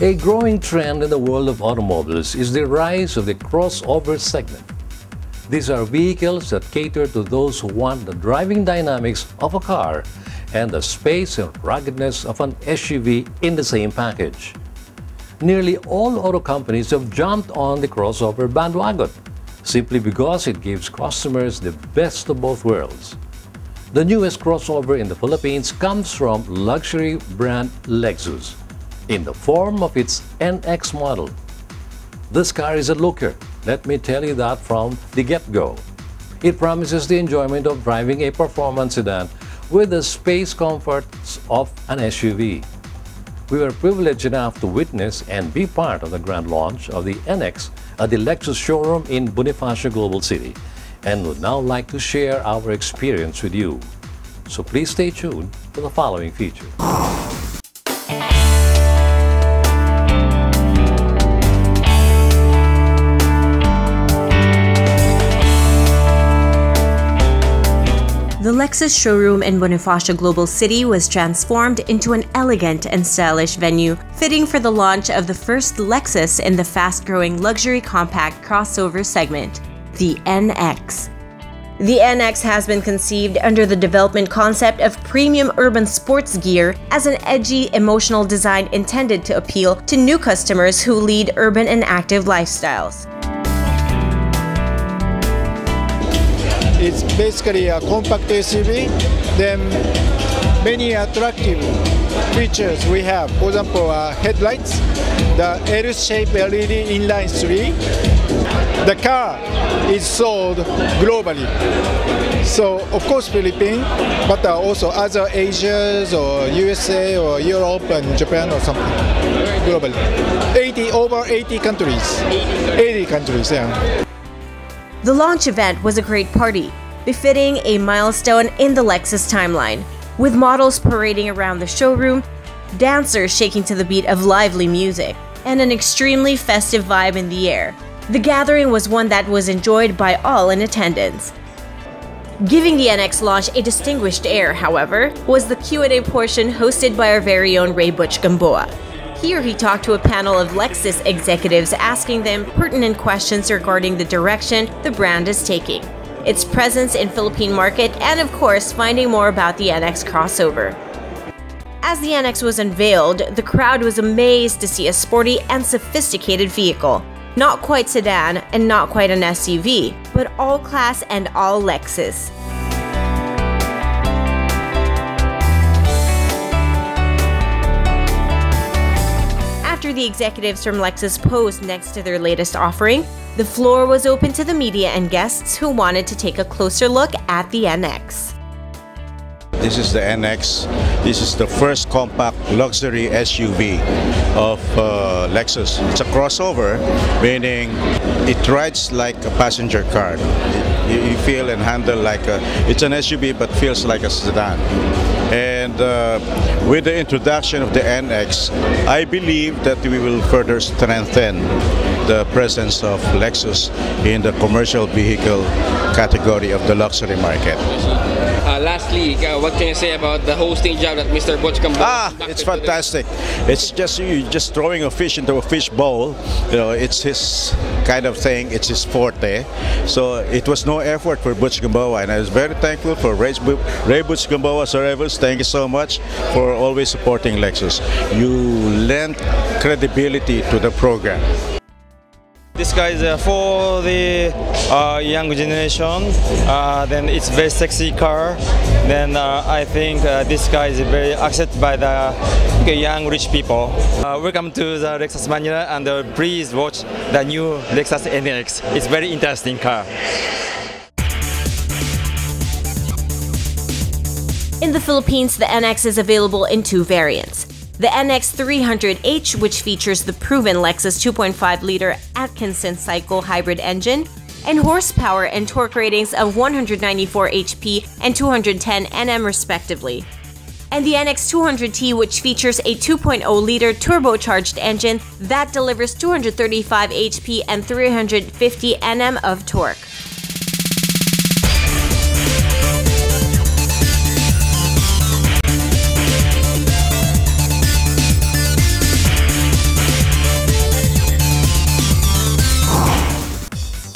A growing trend in the world of automobiles is the rise of the crossover segment. These are vehicles that cater to those who want the driving dynamics of a car and the space and ruggedness of an SUV in the same package. Nearly all auto companies have jumped on the crossover bandwagon simply because it gives customers the best of both worlds. The newest crossover in the Philippines comes from luxury brand Lexus in the form of its NX model. This car is a looker, let me tell you that from the get-go. It promises the enjoyment of driving a performance sedan with the space comforts of an SUV. We were privileged enough to witness and be part of the grand launch of the NX at the Lexus showroom in Bonifacio Global City, and would now like to share our experience with you. So please stay tuned for the following feature. The Lexus showroom in Bonifacio Global City was transformed into an elegant and stylish venue, fitting for the launch of the first Lexus in the fast-growing luxury compact crossover segment, the NX. The NX has been conceived under the development concept of premium urban sports gear as an edgy, emotional design intended to appeal to new customers who lead urban and active lifestyles. It's basically a compact SUV. Then many attractive features we have. For example, headlights, the L-shaped LED inline 3. The car is sold globally. So of course Philippines, but also other Asias or USA or Europe and Japan or something globally. Over 80 countries. 80 countries, yeah. The launch event was a great party, befitting a milestone in the Lexus timeline, with models parading around the showroom, dancers shaking to the beat of lively music, and an extremely festive vibe in the air. The gathering was one that was enjoyed by all in attendance. Giving the NX launch a distinguished air, however, was the Q&A portion hosted by our very own Ray Butch Gamboa. Here he talked to a panel of Lexus executives asking them pertinent questions regarding the direction the brand is taking, its presence in Philippine market, and of course finding more about the NX crossover. As the NX was unveiled, the crowd was amazed to see a sporty and sophisticated vehicle. Not quite sedan and not quite an SUV, but all class and all Lexus. After the executives from Lexus posed next to their latest offering, the floor was open to the media and guests who wanted to take a closer look at the NX. This is the NX. This is the first compact luxury SUV of Lexus. It's a crossover, meaning it rides like a passenger car. You feel and handle like it's an SUV but feels like a sedan. And with the introduction of the NX, I believe that we will further strengthen the presence of Lexus in the commercial vehicle category of the luxury market. Lastly, what can you say about the hosting job that Mr. Butch Gamboa? It's fantastic. It's just you just throwing a fish into a fish bowl. You know, it's his kind of thing. It's his forte. So it was no effort for Butch Gamboa, and I was very thankful for Ray Butch Gamboa, Sir Evans. Thank you so much for always supporting Lexus. You lend credibility to the program. This guy is for the young generation. Then it's very sexy car. Then I think this guy is very accepted by the young rich people. Welcome to the Lexus Manila, and please watch the new Lexus NX. It's very interesting car. In the Philippines, the NX is available in two variants. The NX 300H, which features the proven Lexus 2.5-liter Atkinson cycle hybrid engine, and horsepower and torque ratings of 194 HP and 210 Nm respectively. And the NX 200T, which features a 2.0-liter turbocharged engine that delivers 235 HP and 350 Nm of torque.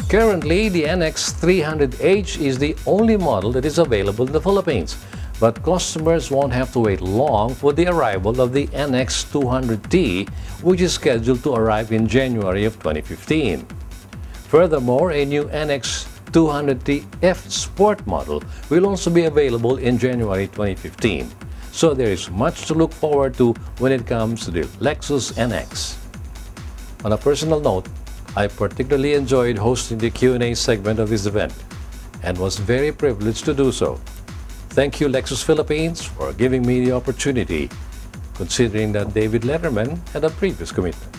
Currently, the NX300H is the only model that is available in the Philippines, but customers won't have to wait long for the arrival of the NX200T, which is scheduled to arrive in January of 2015. Furthermore, a new NX200T F Sport model will also be available in January 2015. So there is much to look forward to when it comes to the Lexus NX. On a personal note, I particularly enjoyed hosting the Q&A segment of this event and was very privileged to do so. Thank you, Lexus Philippines, for giving me the opportunity, considering that David Letterman had a previous commitment.